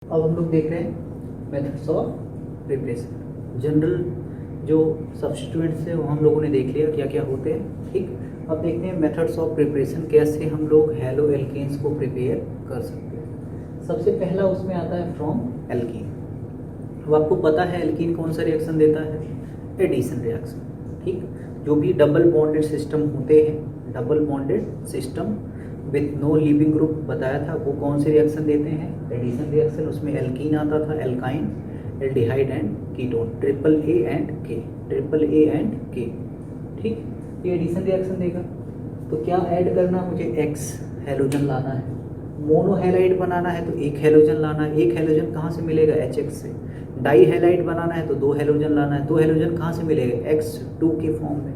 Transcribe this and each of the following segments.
अब हम लोग देख रहे हैं मेथड्स ऑफ प्रिपरेशन। जनरल जो सब्स्टिट्यूएंट्स है वो हम लोगों ने देख लिया क्या क्या होते हैं। ठीक, अब देखते हैं मेथड्स ऑफ प्रिपरेशन, कैसे हम लोग हैलो एल्केन्स को प्रिपेयर कर सकते हैं। सबसे पहला उसमें आता है फ्रॉम एल्कीन। अब आपको पता है एल्कीन कौन सा रिएक्शन देता है? Addition reaction. ठीक, जो भी डबल बॉन्डेड सिस्टम होते हैं, double bonded system with no leaving group बताया था, वो कौन से रिएक्शन देते हैं? Addition reaction. उसमें एल्कीन आता था, alkyne, aldehyde and ketone, triple A and के, ट्रिपल ए एंड के। ठीक, ये एडिशन रिएक्शन देगा। तो क्या ऐड करना, मुझे एक्स हेलोजन लाना है। मोनो हैलाइड बनाना है तो एक हेलोजन लाना है। एक हेलोजन कहाँ से मिलेगा? HX से। डाई हैलाइड बनाना है तो दो हेलोजन लाना है। दो हेलोजन कहाँ से मिलेगा? X2 के फॉर्म में।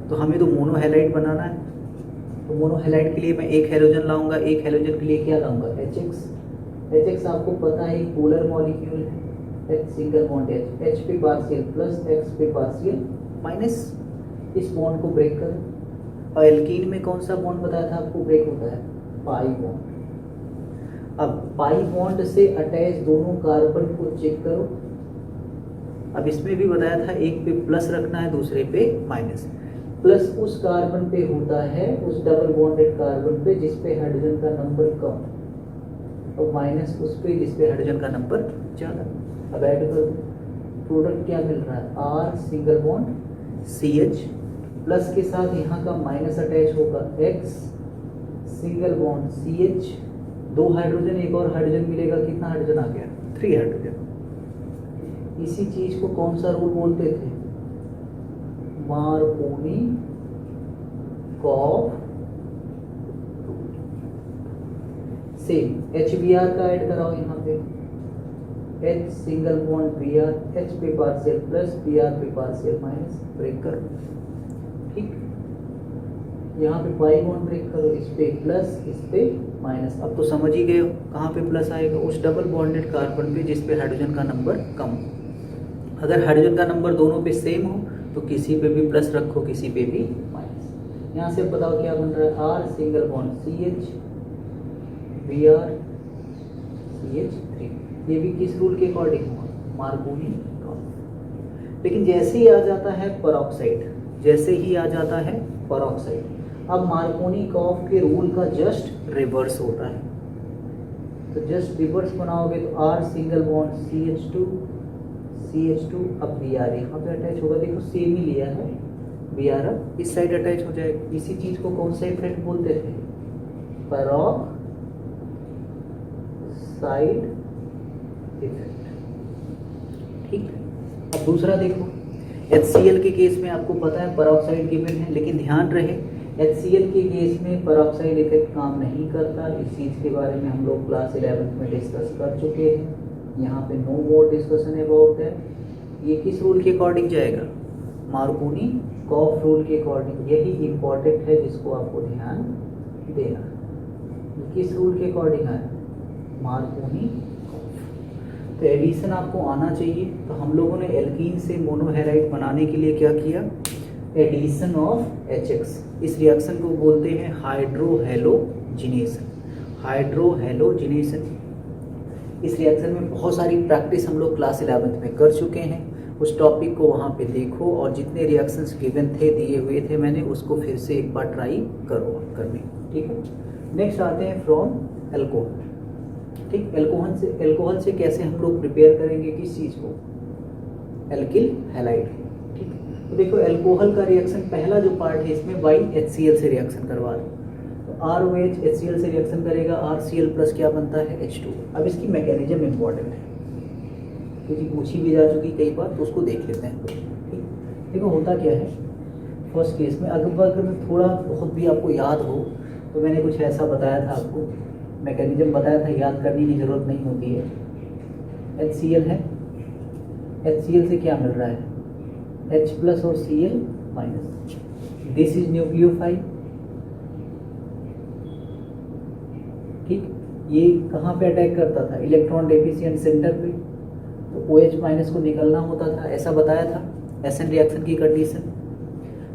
तो हमें तो मोनो हैलाइड बनाना है, तो मोनो हैलाइड के लिए मैं एक हेलोजन लाऊंगा। एक हेलोजन के लिए क्या लाऊंगा? HX। HX आपको पता है एक पोलर मॉलिक्यूल है, H सिंगल बॉन्ड H पे पार्शियल प्लस X पे पार्शियल माइनस। इस बॉन्ड को ब्रेक करें। और एल्कीन में कौन सा बॉन्ड बताया था आपको ब्रेक होता है? Pi bond. अब पाई बॉन्ड से अटैच दोनों कार्बन को चेक करो। अब इसमें भी बताया था एक पे प्लस रखना है, दूसरे पे माइनस। प्लस उस कार्बन पे होता है, उस डबल बॉन्डेड कार्बन पे जिसपे हाइड्रोजन का नंबर कम, और माइनस उस पे जिसपे हाइड्रोजन का नंबर ज़्यादा। अब ऐड कर दो, प्रोडक्ट क्या मिल रहा है? R single bond CH, plus के साथ यहाँ का माइनस अटैच होगा, X सिंगल बॉन्ड CH, दो हाइड्रोजन, एक और हाइड्रोजन मिलेगा। कितना हाइड्रोजन आ गया? 3 हाइड्रोजन। इसी चीज को कौन सा रूल बोलते थे? मार्कोनी कॉफ। सेम HBr का ऐड कराओ यहाँ पे, H single bond Br, H पे पार्शियल प्लस Br पे पार्शियल माइनस, ब्रेक करो। ठीक, यहाँ पे पाई बॉन्ड ब्रेक करो, इस पे प्लस इस पे माइनस। अब तो समझ ही गए हो कहाँ पे प्लस आएगा? उस डबल बॉन्डेड कार्बन पे जिस पे हाइड्रोजन का नंबर कम हो। अगर हाइड्रोजन का नंबर दोनों पे सेम हो तो किसी पे भी प्लस रखो, किसी पे भी माइनस। यहाँ से बताओ क्या बन रहा है? R single bond CH Br CH3। ये भी किस रूल के अकॉर्डिंग हुआ? मार्कोनी कॉफ। लेकिन जैसे ही आ जाता है पेरोक्साइड, जैसे ही आ जाता है पेरोक्साइड, अब मार्कोनी कॉफ के रूल का जस्ट रिवर्स होता है। तो जस्ट रिवर्स बनाओगे तो R सिंगल बॉन्ड CH2 अब Br यहाँ पे अटैच होगा। देखो सेम ही लिया है, Br अब इस साइड अटैच हो जाएगा। इसी चीज को कौन सा इफेक्ट बोलते थे? Peroxide effect. ठीक, अब दूसरा देखो, HCl के केस में आपको पता है पेरोक्साइड गिवन है, लेकिन ध्यान रहे HCl के केस में पेरोक्साइड इफेक्ट काम नहीं करता। इस चीज़ के बारे में हम लोग क्लास 11th में डिस्कस कर चुके हैं। यहाँ पे no more discussion about that. ये किस रूल के अकॉर्डिंग जाएगा? मार्कोनी कॉफ रूल के अकॉर्डिंग। यही इम्पॉर्टेंट है जिसको आपको ध्यान देना। किस रूल के अकॉर्डिंग आया? मार्कोनी कॉफ। तो एडिशन आपको आना चाहिए। तो हम लोगों ने एल्कीन से मोनोहेलाइड बनाने के लिए क्या किया? Addition of HX। इस रिएक्शन को बोलते हैं हाइड्रोहेलोजिनेशन। हाइड्रोहेलोजिनेशन। इस रिएक्शन में बहुत सारी प्रैक्टिस हम लोग क्लास 11th में कर चुके हैं। उस टॉपिक को वहाँ पे देखो, और जितने रिएक्शंस गिवन थे, दिए हुए थे मैंने, उसको फिर से एक बार ट्राई करो करने। ठीक है, नेक्स्ट आते हैं फ्रॉम एल्कोहल। ठीक, एल्कोहल से कैसे हम लोग प्रिपेयर करेंगे किस चीज़ को? Alkyl halide. ठीक, तो देखो एल्कोहल का रिएक्शन पहला जो पार्ट है इसमें HCl से रिएक्शन करवा दो। तो ROH HCl से रिएक्शन करेगा, RCl प्लस क्या बनता है? H2। अब इसकी मैकेनिज्म इंपॉर्टेंट है क्योंकि पूछी भी जा चुकी कई बार, तो उसको देख लेते हैं। ठीक, देखो होता क्या है फर्स्ट केस में, अगर थोड़ा बहुत भी आपको याद हो तो मैंने कुछ ऐसा बताया था आपको, मैकेनिज्म बताया था, याद करने की जरूरत नहीं होती है। HCl है, HCl से क्या मिल रहा है? H प्लस और Cl minus. This is nucleophile. ठीक, ये कहाँ पे अटैक करता था? इलेक्ट्रॉन डेफिशिएंट सेंटर पे। तो OH माइनस को निकलना होता था, ऐसा बताया था SN रिएक्शन की कंडीशन।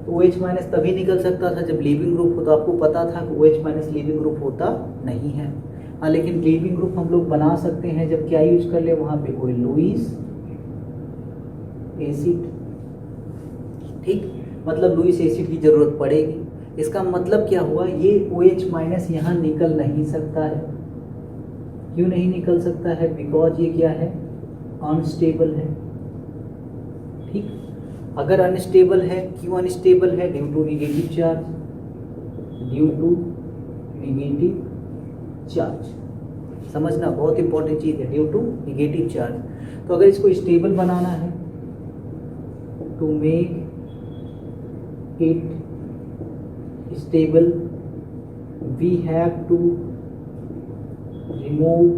तो OH माइनस तभी निकल सकता था जब लीविंग ग्रुप हो। तो आपको पता था कि OH माइनस लीविंग ग्रुप होता नहीं है। हाँ, लेकिन लीविंग ग्रुप हम लोग बना सकते हैं जब क्या यूज कर ले, वहां पे कोई लुईस एसिड, ठीक, मतलब लुईस एसिड की जरूरत पड़ेगी। इसका मतलब क्या हुआ, ये OH माइनस यहाँ निकल नहीं सकता है। क्यों नहीं निकल सकता है? बिकॉज ये क्या है, अनस्टेबल है, ठीक। अगर अनस्टेबल है, क्यों अनस्टेबल है? Due to negative charge, due to negative charge, समझना बहुत इंपॉर्टेंट चीज है, ड्यू टू निगेटिव चार्ज। तो अगर इसको स्टेबल बनाना है, to make it stable we have to remove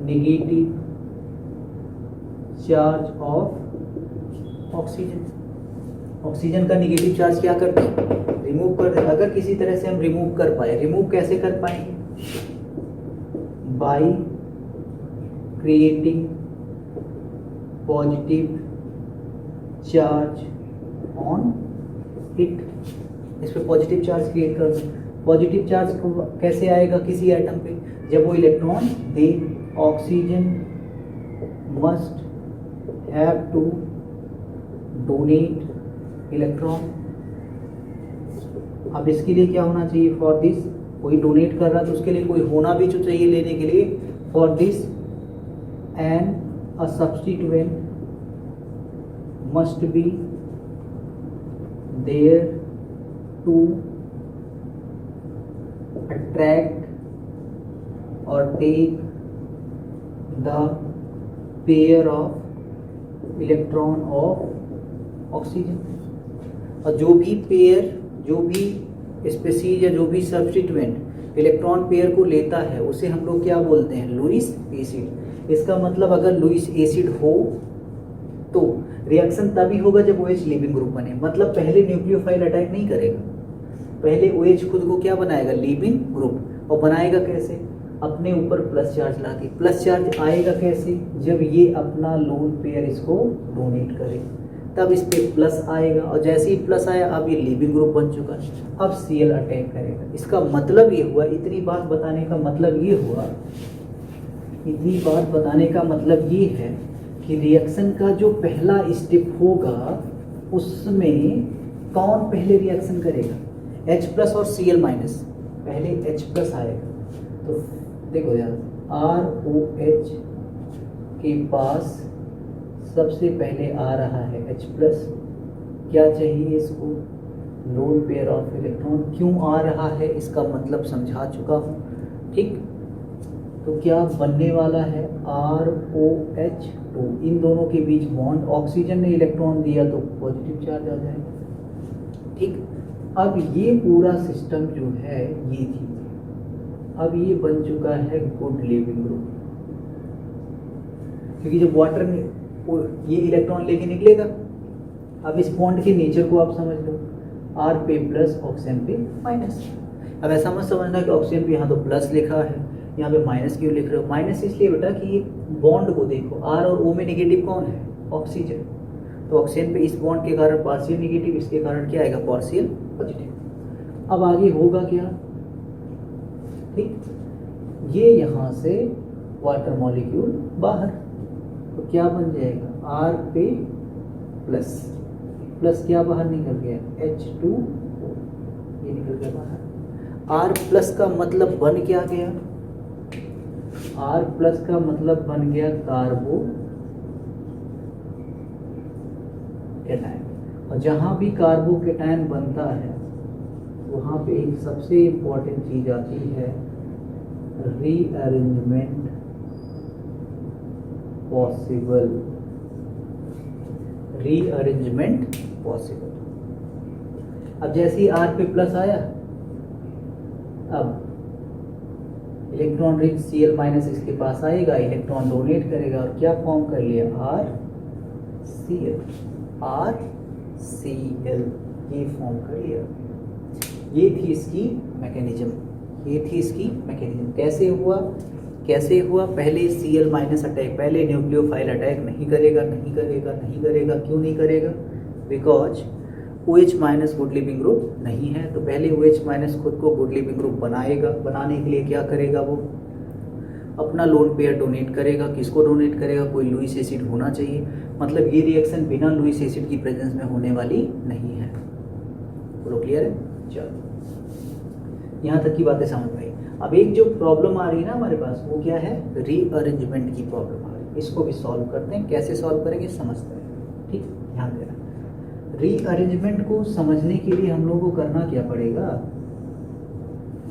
negative charge of oxygen। Oxygen का निगेटिव चार्ज क्या करते हैं, रिमूव कर दें। अगर किसी तरह से हम रिमूव कर पाए, रिमूव कैसे कर पाएंगे, by creating positive charge on it. इस पे पॉजिटिव चार्ज क्रिएट कर दो। पॉजिटिव चार्ज कैसे आएगा किसी एटम पे, जब वो इलेक्ट्रॉन दे। Oxygen must have to donate electron. अब इसके लिए क्या होना चाहिए, फॉर दिस, कोई डोनेट कर रहा है तो उसके लिए कोई होना भी तो चाहिए लेने के लिए। For this and a substituent must be there to attract or take the pair of electron of oxygen। और जो भी पेयर, जो भी स्पीसीज या जो भी सब्स्टिट्यूएंट इलेक्ट्रॉन पेयर को लेता है उसे हम लोग क्या बोलते हैं, लुईस एसिड। इसका मतलब अगर लुईस एसिड हो तो रिएक्शन तभी होगा जब OH लीविंग ग्रुप बने। मतलब पहले न्यूक्लियोफाइल अटैक नहीं करेगा, पहले OH खुद को क्या बनाएगा, लीविंग ग्रुप। और बनाएगा कैसे, अपने ऊपर प्लस चार्ज ला के। प्लस चार्ज आएगा कैसे, जब ये अपना लोन पेयर इसको डोनेट करे, तब इस पे प्लस आएगा। और जैसे ही प्लस आया, अब ये लीविंग ग्रुप बन चुका है, अब Cl अटैक करेगा। इसका मतलब ये हुआ, इतनी बात बताने का मतलब ये हुआ, इतनी बात बताने का मतलब ये है कि रिएक्शन का जो पहला स्टेप होगा उसमें कौन पहले रिएक्शन करेगा, H प्लस और Cl माइनस। पहले H प्लस आएगा, तो देखो यार, ROH के पास सबसे पहले आ रहा है H प्लस। क्या चाहिए इसको, लोन पेयर ऑफ इलेक्ट्रॉन। क्यों आ रहा है इसका मतलब समझा चुका हूँ, ठीक। तो क्या बनने वाला है, ROH2। इन दोनों के बीच बॉन्ड, ऑक्सीजन ने इलेक्ट्रॉन दिया तो पॉजिटिव चार्ज आ जाएगा, ठीक। अब ये पूरा सिस्टम जो है ये थी, अब ये बन चुका है गुड लिविंग ग्रुप। क्योंकि जब वाटर में ये इलेक्ट्रॉन लेके निकलेगा, अब इस बॉन्ड के नेचर को आप समझ लो, R पे प्लस, ऑक्सीजन पे माइनस। अब ऐसा मत समझना कि ऑक्सीजन पे यहाँ तो प्लस लिखा है, यहाँ पे माइनस क्यों लिख रहे हो। माइनस इसलिए बेटा कि ये बॉन्ड को देखो, R और O में नेगेटिव कौन है, ऑक्सीजन। तो ऑक्सीजन पे इस बॉन्ड के कारण पार्शियल नेगेटिव, इसके कारण क्या आएगा, पार्शियल पॉजिटिव। अब आगे होगा क्या, ठीक, ये यहाँ से वाटर मॉलिक्यूल बाहर, तो क्या बन जाएगा, R पे प्लस, प्लस क्या बाहर निकल गया, H2, ये निकल गया बाहर। R प्लस का मतलब बन क्या गया, R प्लस का मतलब बन गया कार्बो कैटायन। और जहाँ भी कार्बो कैटायन बनता है वहाँ पे एक सबसे इम्पोर्टेंट चीज आती है, रीअरेंजमेंट पॉसिबल, रीअरेंजमेंट पॉसिबल। अब जैसे ही R पे प्लस आया, अब इलेक्ट्रॉन रिच Cl माइनस इसके पास आएगा, इलेक्ट्रॉन डोनेट करेगा और क्या फॉर्म कर लिया, RCl, RCl ये फॉर्म कर लिया। ये थी इसकी मैकेनिज्म, ये थी इसकी मैकेनिज्म। कैसे हुआ, कैसे हुआ, पहले Cl माइनस अटैक, पहले न्यूक्लियोफाइल अटैक नहीं करेगा, नहीं करेगा, नहीं करेगा। क्यों नहीं करेगा, because OH minus good leaving group नहीं है, तो पहले OH माइनस खुद को गुड लिविंग ग्रुप बनाएगा। बनाने के लिए क्या करेगा, वो अपना लोन पेयर डोनेट करेगा। किसको डोनेट करेगा, कोई लुईस एसिड होना चाहिए। मतलब ये रिएक्शन बिना लुईस एसिड की प्रेजेंस में होने वाली नहीं है। बोलो क्लियर है? चलो यहाँ तक की बातें समझ में आई। अब एक जो प्रॉब्लम आ रही है ना हमारे पास, वो क्या है, रीअरेंजमेंट की प्रॉब्लम आ रही है। इसको भी सॉल्व करते हैं। कैसे सॉल्व करेंगे समझते हैं। ठीक, ध्यान देना। रीअरेंजमेंट को समझने के लिए हम लोगों को करना क्या पड़ेगा,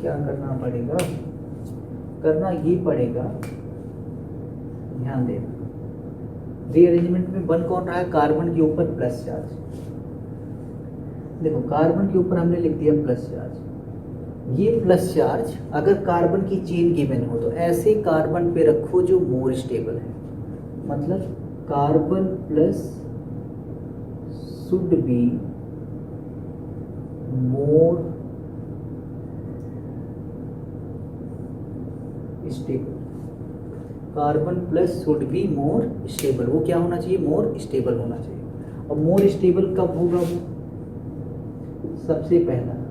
क्या करना पड़ेगा, करना ये पड़ेगा, ध्यान देना। रीअरेंजमेंट में बन कौन रहा है, कार्बन के ऊपर प्लस चार्ज। देखो कार्बन के ऊपर हमने लिख दिया प्लस चार्ज। ये प्लस चार्ज अगर कार्बन की चेन गिवन हो तो ऐसे कार्बन पे रखो जो मोर स्टेबल है। मतलब carbon plus should be more stable. Carbon plus should be more stable. वो क्या होना चाहिए, मोर स्टेबल होना चाहिए। और मोर स्टेबल कब होगा, वो सबसे पहला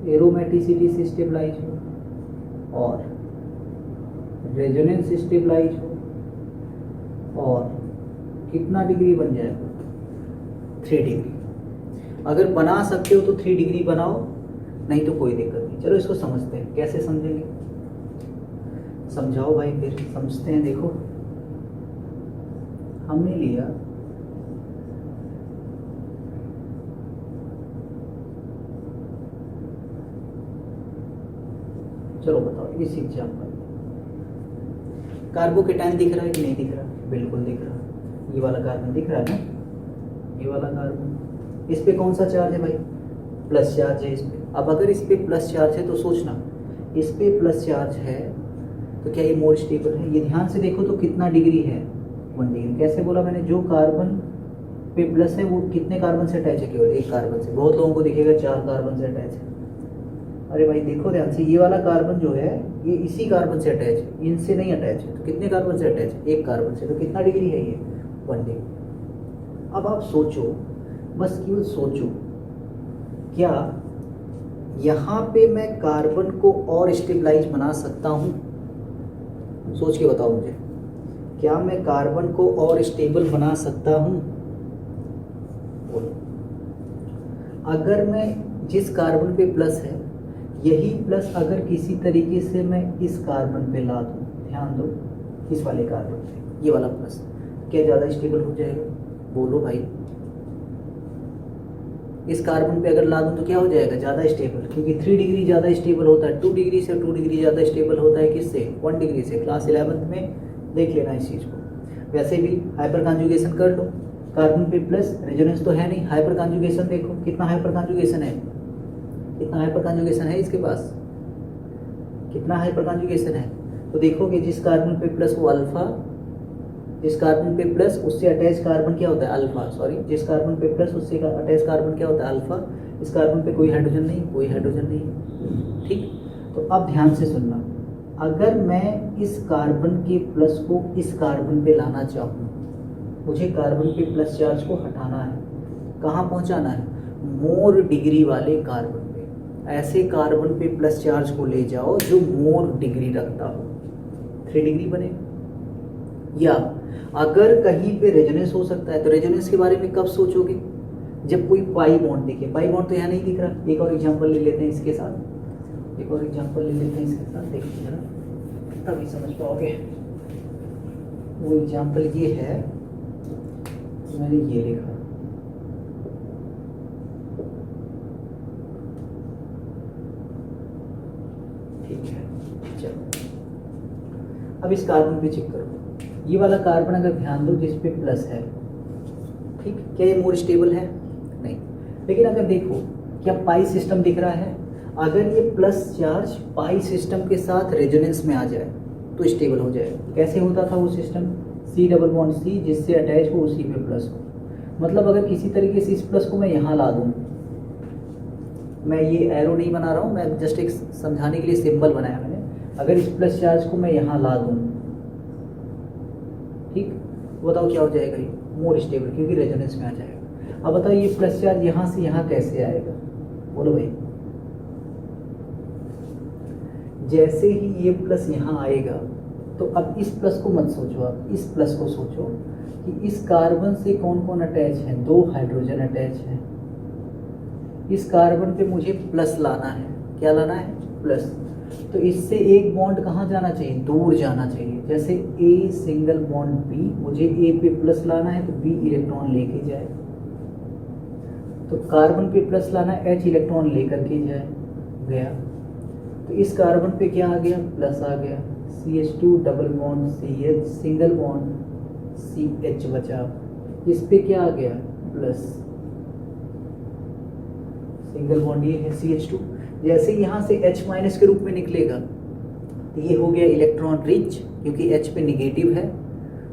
एरोमेटिसिटी से स्टेबलाइज हो और रेजोनेंस स्टेबलाइज हो और कितना डिग्री बन जाएगा, 3 डिग्री। अगर बना सकते हो तो 3 डिग्री बनाओ, नहीं तो कोई दिक्कत नहीं। चलो इसको समझते हैं, कैसे समझेंगे, समझाओ भाई, फिर समझते हैं। देखो हमने लिया चलो बताओ इस एग्जाम्पल कार्बोकेटाइन दिख रहा है कि नहीं दिख रहा, बिल्कुल दिख रहा है। ये वाला कार्बन दिख रहा है ना, ये वाला कार्बन, इस पे कौन सा चार्ज है भाई, प्लस चार्ज है इस पे। अब अगर इस पे प्लस चार्ज है तो सोचना, इस पे प्लस चार्ज है तो क्या ये मोर स्टेबल है। ये ध्यान से देखो तो कितना डिग्री है, 1 डिग्री। कैसे बोला मैंने, जो कार्बन पे प्लस है वो कितने कार्बन से अटैच है, केवल एक कार्बन से। बहुत लोगों को दिखेगा 4 कार्बन से अटैच है। अरे भाई देखो ध्यान से, ये वाला कार्बन जो है ये इसी कार्बन से अटैच है, इनसे नहीं अटैच है। तो कितने कार्बन से अटैच है, एक कार्बन से। तो कितना डिग्री है ये, 1 डिग्री। अब आप सोचो, बस केवल सोचो, क्या यहाँ पे मैं कार्बन को और स्टेबलाइज बना सकता हूँ? सोच के बताओ मुझे, क्या मैं कार्बन को और स्टेबल बना सकता हूँ? बोलो। अगर मैं जिस कार्बन पे प्लस है, यही प्लस अगर किसी तरीके से मैं इस कार्बन पे ला दूँ, ध्यान दो, इस वाले कार्बन पे ये वाला प्लस, क्या ज़्यादा स्टेबल हो जाएगा? बोलो भाई। इस कार्बन पे अगर ला दूँ तो क्या हो जाएगा, ज़्यादा स्टेबल, क्योंकि 3 डिग्री ज़्यादा स्टेबल होता है। 2 डिग्री से 2 डिग्री ज़्यादा स्टेबल होता है किससे, 1 डिग्री से। क्लास 11th में देख लेना इस चीज़ को। वैसे भी हाइपर कॉन्जुगेशन कर लो, कार्बन पे प्लस, रेजोनेंस तो है नहीं, हाइपर कॉन्जुगेशन देखो कितना हाइपर कॉन्जुगेशन है, कितना हाइपर कॉन्जुगेशन है इसके पास, कितना हाइपर कॉन्जुगेशन है। तो देखोगे जिस कार्बन पे प्लस वो अल्फा, जिस कार्बन पे प्लस उससे अटैच कार्बन क्या होता है, अल्फा। सॉरी, जिस कार्बन पे प्लस उससे अटैच कार्बन क्या होता है, अल्फा। इस कार्बन पे कोई हाइड्रोजन नहीं, कोई हाइड्रोजन नहीं। ठीक, तो अब ध्यान से सुनना, अगर मैं इस कार्बन के प्लस को इस कार्बन पे लाना चाहूँ, मुझे कार्बन पे प्लस चार्ज को हटाना है, कहाँ पहुँचाना है, मोर डिग्री वाले कार्बन पे। ऐसे कार्बन पे प्लस चार्ज को ले जाओ जो मोर डिग्री रखता हो, 3 डिग्री बने। या अगर कहीं पे रेजोनेंस हो सकता है, तो रेजोनेंस के बारे में कब सोचोगे, जब कोई पाई बॉन्ड दिखे। पाई बॉन्ड तो यहाँ नहीं दिख रहा। एक और एग्जांपल ले लेते हैं इसके साथ, एक और एग्जांपल ले लेते हैं इसके साथ, देखिए जरा तभी समझ पाओगे। वो एग्जांपल ये है, मैंने ये लिखा, ठीक है। चलो अब इस कार्बन पे चेक करो, ये वाला कार्बन अगर ध्यान दो जिस पे प्लस है, ठीक, क्या ये मोर स्टेबल है? नहीं। लेकिन अगर देखो, क्या पाई सिस्टम दिख रहा है? अगर ये प्लस चार्ज पाई सिस्टम के साथ रेजोनेंस में आ जाए तो स्टेबल हो जाएगा। कैसे होता था वो system, C double bond C, जिससे अटैच हो उसी पे प्लस हो। मतलब अगर किसी तरीके से इस प्लस को मैं यहाँ ला दूँ, मैं ये एरो नहीं बना रहा हूँ, मैं जस्ट एक समझाने के लिए सिंबल बनाया मैंने। अगर इस प्लस चार्ज को मैं यहाँ ला दूँ, ठीक, बताओ क्या हो जाएगा, ये मोर स्टेबल, क्योंकि रेजोनेंस में आ जाएगा। अब बताओ ये प्लस चार्ज यहाँ से यहाँ कैसे आएगा, बोलो भाई। जैसे ही ये प्लस यहाँ आएगा तो अब इस प्लस को मत सोचो, आप इस प्लस को सोचो कि इस कार्बन से कौन कौन अटैच है, 2 हाइड्रोजन अटैच है। इस कार्बन पे मुझे प्लस लाना है, क्या लाना है, प्लस। तो इससे एक बॉन्ड कहाँ जाना चाहिए, दूर जाना चाहिए। जैसे ए सिंगल बॉन्ड बी, मुझे ए पे प्लस लाना है तो बी इलेक्ट्रॉन लेके जाए, तो कार्बन पे प्लस लाना है, एच इलेक्ट्रॉन लेकर के जाए, गया। तो इस कार्बन पे क्या आ गया, प्लस आ गया। CH2 double bond CH single bond CH बचा, इस पे क्या आ गया, प्लस, सिंगल बॉन्ड ये है CH2। जैसे यहाँ से H माइनस के रूप में निकलेगा तो ये हो गया इलेक्ट्रॉन रिच, क्योंकि H पे निगेटिव है,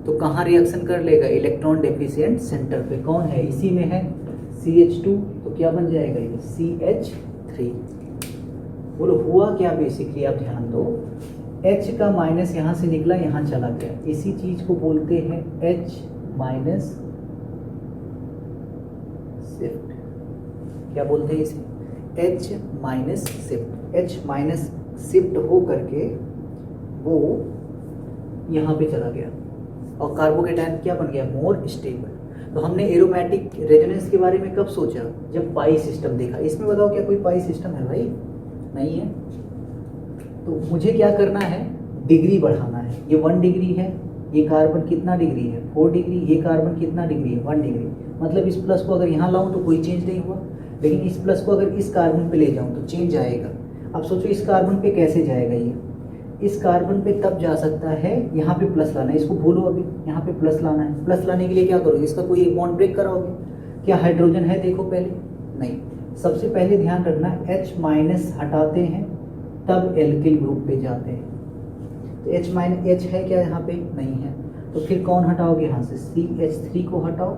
तो कहाँ रिएक्शन कर लेगा, इलेक्ट्रॉन डेफिशिएंट सेंटर पे। कौन है, इसी में है CH2, तो क्या बन जाएगा ये CH3। बोलो हुआ क्या, बेसिकली आप ध्यान दो, H का माइनस यहाँ से निकला यहाँ चला गया, इसी चीज को बोलते हैं H माइनस शिफ्ट। क्या बोलते हैं इसे, H minus shift. H minus shift हो करके वो यहाँ पे चला गया और कार्बोकेटायन क्या बन गया, मोर स्टेबल। तो हमने एरोमेटिक रेजोनेंस के बारे में कब सोचा, जब पाई सिस्टम देखा। इसमें बताओ क्या कोई पाई सिस्टम है भाई, नहीं है। तो मुझे क्या करना है, डिग्री बढ़ाना है। ये 1 डिग्री है, ये कार्बन कितना डिग्री है, 4 डिग्री, ये कार्बन कितना डिग्री है, 1 डिग्री। मतलब इस प्लस को अगर यहाँ लाऊं तो कोई चेंज नहीं हुआ, लेकिन इस प्लस को अगर इस कार्बन पे ले जाऊं तो चेंज आएगा। अब सोचो इस कार्बन पे कैसे जाएगा, ये इस कार्बन पे तब जा सकता है, यहाँ पे प्लस लाना है, इसको भूलो अभी, यहाँ पे प्लस लाना है। प्लस लाने के लिए क्या करोगे, इसका कोई एक बॉन्ड ब्रेक कराओगे, क्या हाइड्रोजन है देखो पहले, नहीं। सबसे पहले ध्यान रखना H माइनस हटाते हैं तब एल्किल ग्रुप पे जाते हैं। तो H माइनस H है क्या यहाँ पे, नहीं है। तो फिर कौन हटाओगे यहाँ से, CH3 को हटाओ,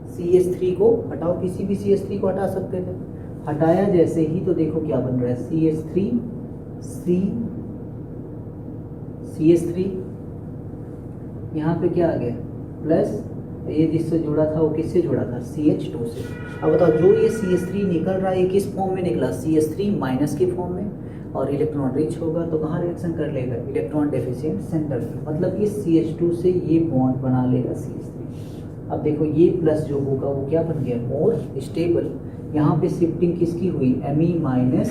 CH3 को हटाओ, किसी भी CH3 को हटा सकते थे। हटाया जैसे ही तो देखो क्या बन रहा है, CH3 CH3, यहाँ पे क्या आ गया, प्लस, ये जिससे जुड़ा था वो किससे जुड़ा था, CH2 से। अब बताओ जो ये CH3 निकल रहा है ये किस फॉर्म में निकला, CH3 माइनस के फॉर्म में, और इलेक्ट्रॉन रिच होगा तो कहाँ रिएक्शन कर लेगा, इलेक्ट्रॉन डेफिशिएंट सेंटर पे। मतलब इस CH2 से ये बॉन्ड बना लेगा CH3। अब देखो ये प्लस जो होगा वो क्या बन गया, मोर स्टेबल। यहाँ पे शिफ्टिंग किसकी हुई, Me माइनस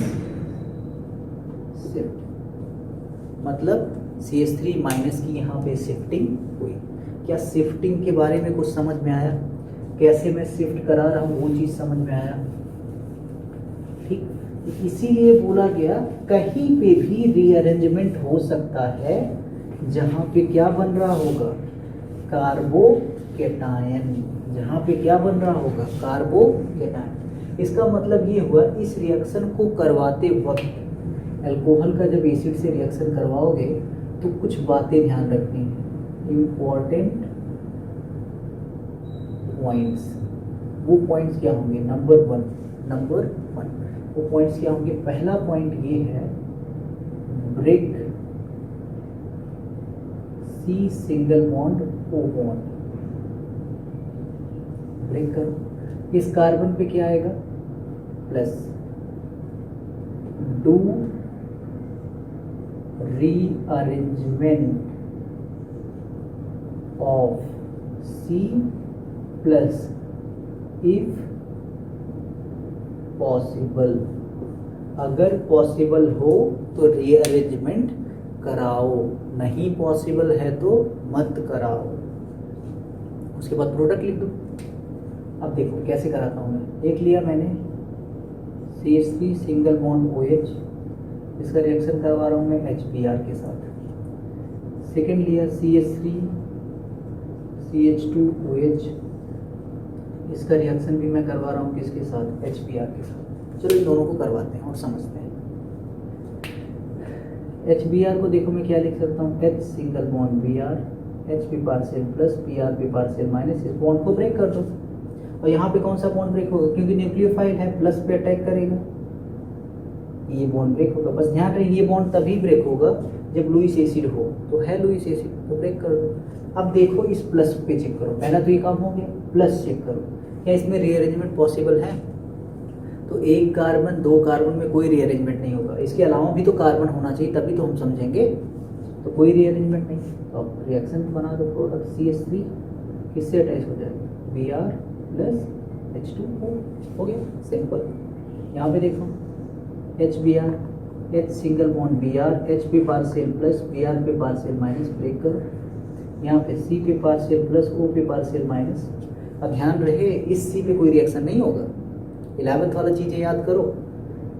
शिफ्ट, मतलब CH3 माइनस की यहाँ पे शिफ्टिंग हुई। क्या शिफ्टिंग के बारे में कुछ समझ में आया, कैसे मैं शिफ्ट करा रहा हूँ वो चीज़ समझ में आया, ठीक। इसीलिए बोला गया कहीं पे भी रीअरेंजमेंट हो सकता है जहाँ पे क्या बन रहा होगा, कार्बोकेटायन, जहाँ पे क्या बन रहा होगा, कार्बोकेटायन। इसका मतलब ये हुआ इस रिएक्शन को करवाते वक्त अल्कोहल का जब एसिड से रिएक्शन करवाओगे तो कुछ बातें ध्यान रखनी है, इम्पॉर्टेंट पॉइंट्स। वो पॉइंट्स क्या होंगे, नंबर वन वो पॉइंट्स क्या होंगे। पहला पॉइंट ये है, break C single bond O bond, break करो। इस कार्बन पे क्या आएगा, plus. Do rearrangement of C plus if possible, अगर पॉसिबल हो तो रीअरेंजमेंट कराओ, नहीं पॉसिबल है तो मत कराओ। उसके बाद प्रोडक्ट लिख दो। अब देखो कैसे कराता हूँ मैं, एक लिया मैंने CH3 सिंगल बॉन्ड OH, इसका रिएक्शन करवा रहा हूँ मैं HBr के साथ। सेकेंड लिया CH3 CH2 OH, इसका रिएक्शन भी मैं करवा रहा हूँ किसके साथ, HBr के साथ। चलो इन दोनों को करवाते हैं और समझते हैं। HBr को देखो मैं क्या लिख सकता हूँ, H single bond Br, H पे पार्शियल प्लस Br पे पार्शियल माइनस, इस बॉन्ड को ब्रेक कर दो। और यहाँ पे कौन सा बॉन्ड ब्रेक होगा, क्योंकि न्यूक्लियोफाइल है, प्लस पे अटैक करेगा, ये बॉन्ड ब्रेक होगा। बस ध्यान रखिए ये बॉन्ड तभी ब्रेक होगा जब लुईस एसिड हो, तो है लुईस एसिड तो ब्रेक कर दो। अब देखो इस प्लस पे चेक करो, पहला तो ये काम हो गया, प्लस चेक करो, क्या इसमें रीअरेंजमेंट पॉसिबल है? तो एक कार्बन दो कार्बन में कोई रीअरेंजमेंट नहीं होगा, इसके अलावा भी तो कार्बन होना चाहिए तभी तो हम समझेंगे। तो कोई रीअरेंजमेंट नहीं, तो अब रिएक्शन बना दो, प्रोडक्ट CH3 किससे अटैच हो जाएगा? Br प्लस H2O, हो गया सिंपल। यहाँ पे देखो HBr, H single bond Br, H पे पार्शियल प्लस Br पे पार्शियल माइनस, ब्रेक करो। यहाँ पे C पे पार्शियल प्लस O पे पार्शियल माइनस। अब ध्यान रहे इस C पे कोई रिएक्शन नहीं होगा, 11th वाला चीज़ें याद करो,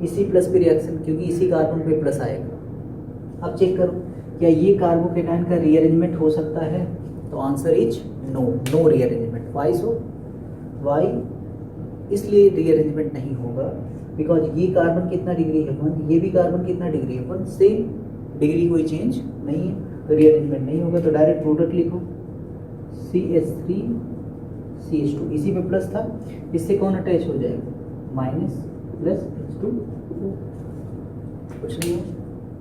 इसी प्लस पे रिएक्शन, क्योंकि इसी कार्बन पे प्लस आएगा। अब चेक करो क्या ये कार्बोकेटाइन का रीअरेंजमेंट हो सकता है? तो answer is no, no rearrangement. Why so? Why इसलिए रीअरेंजमेंट नहीं होगा बिकॉज ये कार्बन कितना डिग्री है 1, ये भी कार्बन कितना डिग्री है 1, सेम डिग्री, कोई चेंज नहीं है, तो रीअरेंजमेंट नहीं होगा। तो डायरेक्ट प्रोडक्ट लिखो CH3 CH2, इसी पे प्लस था, इससे कौन अटैच हो जाएगा? माइनस प्लस H2, कुछ नहीं हो,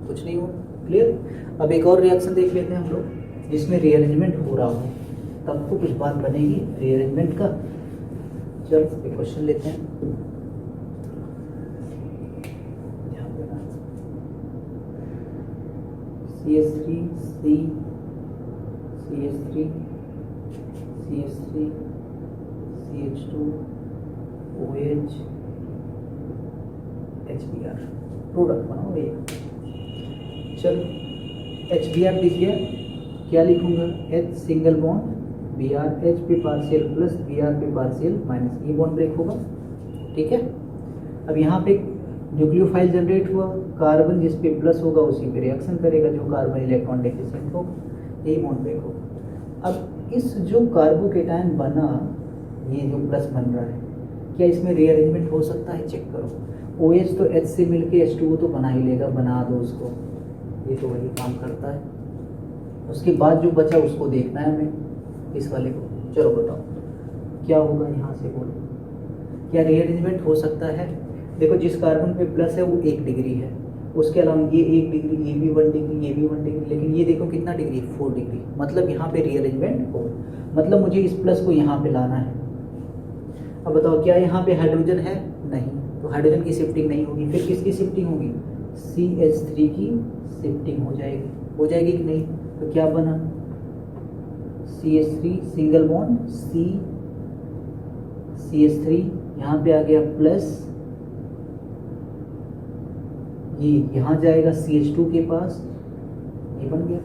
कुछ नहीं हो, क्लियर। अब एक और रिएक्शन देख लेते हैं हम लोग जिसमें रीअरेंजमेंट हो रहा हो, तब तो कुछ बात बनेगी रीअरेंजमेंट का। चलो एक क्वेश्चन लेते हैं, CH3 C CH3 CH3 CH2 OH HBr, product बनाओ ये। चलो HBr दिख गया, क्या लिखूंगा? H single bond Br, H पे पार्शियल प्लस Br पे पार्शियल माइनस, ये बॉन्ड ब्रेक होगा, ठीक है। अब यहाँ पे न्यूक्लियोफाइल जनरेट हुआ, कार्बन जिस पे प्लस होगा उसी पे रिएक्शन करेगा, जो कार्बन इलेक्ट्रॉन डेफिशिएंट होगा, यही बॉन्ड ब्रेक होगा। अब इस जो कार्बोकेटाइन बना, ये जो प्लस बन रहा है, क्या इसमें रीअरेंजमेंट हो सकता है? चेक करो। OH तो H से मिलके H2O तो बना ही लेगा, बना दो उसको, ये तो वही काम करता है। उसके बाद जो बचा उसको देखना है हमें, इस वाले को। चलो बताओ क्या होगा, यहाँ से बोलो क्या रीअरेंजमेंट हो सकता है? देखो जिस कार्बन पे प्लस है वो 1 डिग्री है, उसके अलावा ये 1 डिग्री, ये भी 1 डिग्री, ये भी 1 डिग्री, लेकिन ये देखो कितना डिग्री, 4 डिग्री, मतलब यहाँ पे रीअरेंजमेंट हो, मतलब मुझे इस प्लस को यहाँ पे लाना है। अब बताओ क्या यहाँ पे हाइड्रोजन है? नहीं, तो हाइड्रोजन की शिफ्टिंग नहीं होगी, फिर किसकी शिफ्टिंग होगी? CH3 की शिफ्टिंग हो जाएगी कि नहीं? तो क्या बना? CH3 single bond C CH3, यहाँ पे आ गया प्लस, ये यहाँ जाएगा CH2 के पास, ये बन गया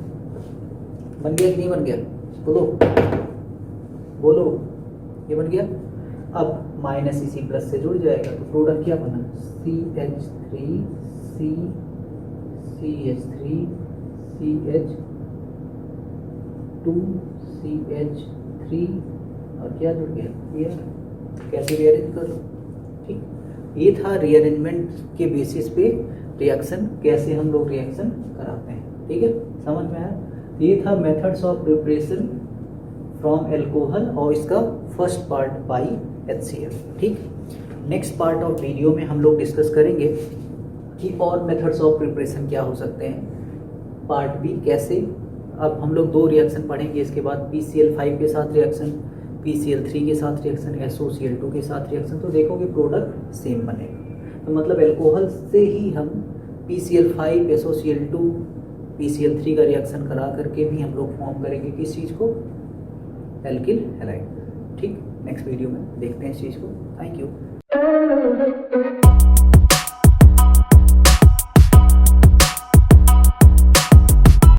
कि नहीं बन गया? बोलो बोलो, ये बन गया। अब माइनस इसी प्लस से जुड़ जाएगा, तो प्रोडक्ट क्या बना? CH3 C CH3 CH2 CH3 और क्या जुड़ गया? ये कैसे रीअरेंज कर लो, ठीक। ये था रीअरेंजमेंट के बेसिस पे रिएक्शन, कैसे हम लोग रिएक्शन कराते हैं, ठीक है, समझ में आया। ये था methods of preparation from alcohol और इसका फर्स्ट पार्ट बाई HCl, ठीक। नेक्स्ट पार्ट ऑफ वीडियो में हम लोग डिस्कस करेंगे कि और मेथड्स ऑफ प्रिपरेशन क्या हो सकते हैं, पार्ट बी कैसे। अब हम लोग 2 रिएक्शन पढ़ेंगे, इसके बाद PCl5 के साथ रिएक्शन, PCl3 के साथ रिएक्शन, SOCl2 के साथ रिएक्शन, तो देखोगे प्रोडक्ट सेम बनेगा। तो मतलब एल्कोहल से ही हम PCl5 SOCl2 PCl3 का रिएक्शन करा करके भी हम लोग फॉर्म करेंगे किस चीज़ को? एल्किल हैलाइड, ठीक। नेक्स्ट वीडियो में देखते हैं इस चीज़ को। Thank you.